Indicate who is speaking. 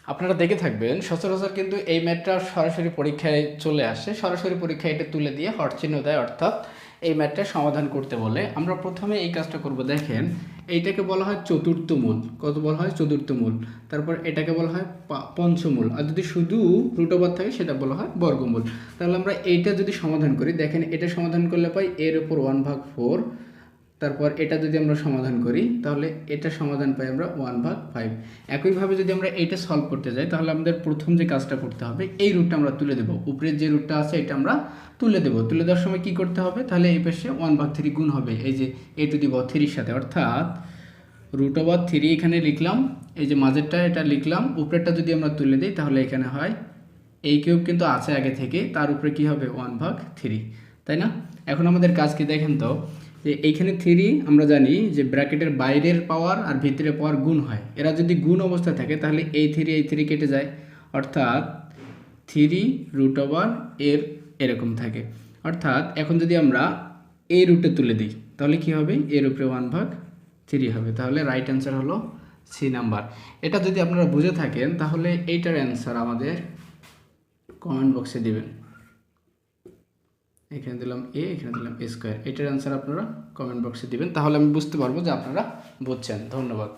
Speaker 1: আপনারা দেখে থাকবেন সচরাচর কিন্তু এই ম্যাথটা সরাসরি পরীক্ষায় চলে আসে, সরাসরি পরীক্ষায় এটা তুলে দিয়ে হট চিহ্ন দেয়, অর্থাৎ এই ম্যাথটা সমাধান করতে বলে। আমরা প্রথমে এই কাজটা করব। দেখেন, এইটাকে বলা হয় চতুর্থ মূল। কত বলা হয়? চতুর্থ মূল। তারপর এটাকে বলা হয় পঞ্চমূল, আর যদি শুধু রুট ওভার থাকে সেটা বলা হয় বর্গমূল। তাহলে আমরা এইটা যদি সমাধান করি, দেখেন এটা সমাধান করলে পাই এর উপর 1/4। তারপর এটা যদি আমরা সমাধান করি তাহলে এটা সমাধান পাই আমরা 1/5। একইভাবে যদি আমরা এইটা সলভ করতে যাই তাহলে আমাদের প্রথম যে কাজটা করতে হবে, এই রুটটা আমরা তুলে দেবো। উপরের যে রুটটা আছে এটা আমরা তুলে দেবো। তুলে দেওয়ার সময় কি করতে হবে? তাহলে এই পাশে 1/3 গুণ হবে এই যে a⁻3 সাথে, অর্থাৎ √3 এখানে লিখলাম, এই যে মাঝেরটা এটা লিখলাম, উপরেরটা যদি আমরা তুলে দিই তাহলে এখানে হয় এই কিউব কিন্তু আছে আগে থেকে, তার উপরে কি হবে? 1/3, তাই না? এখন আমাদের কাজ কি দেখেন তো, যে এইখানে 3 আমরা জানি যে ব্র্যাকেটের বাইরের পাওয়ার আর ভিতরের পাওয়ার গুণ হয়। এরা যদি গুণ অবস্থায় থাকে তাহলে এই 3 কেটে যায়, অর্থাৎ 3 এর এরকম থাকে। অর্থাৎ এখন যদি আমরা এই রুটে তুলে দিই তাহলে কি হবে? এর উপরে 1/3 হবে। তাহলে রাইট অ্যান্সার হলো সি নাম্বার। এটা যদি আপনারা বুঝে থাকেন তাহলে এইটার অ্যান্সার আমাদের কমেন্ট বক্সে দিবেন। এখানে দিলাম এ, এখানে দিলাম a²। এটার অ্যান্সার আপনারা কমেন্ট বক্সে দিবেন, তাহলে আমি বুঝতে পারবো যে আপনারা বুঝছেন। ধন্যবাদ।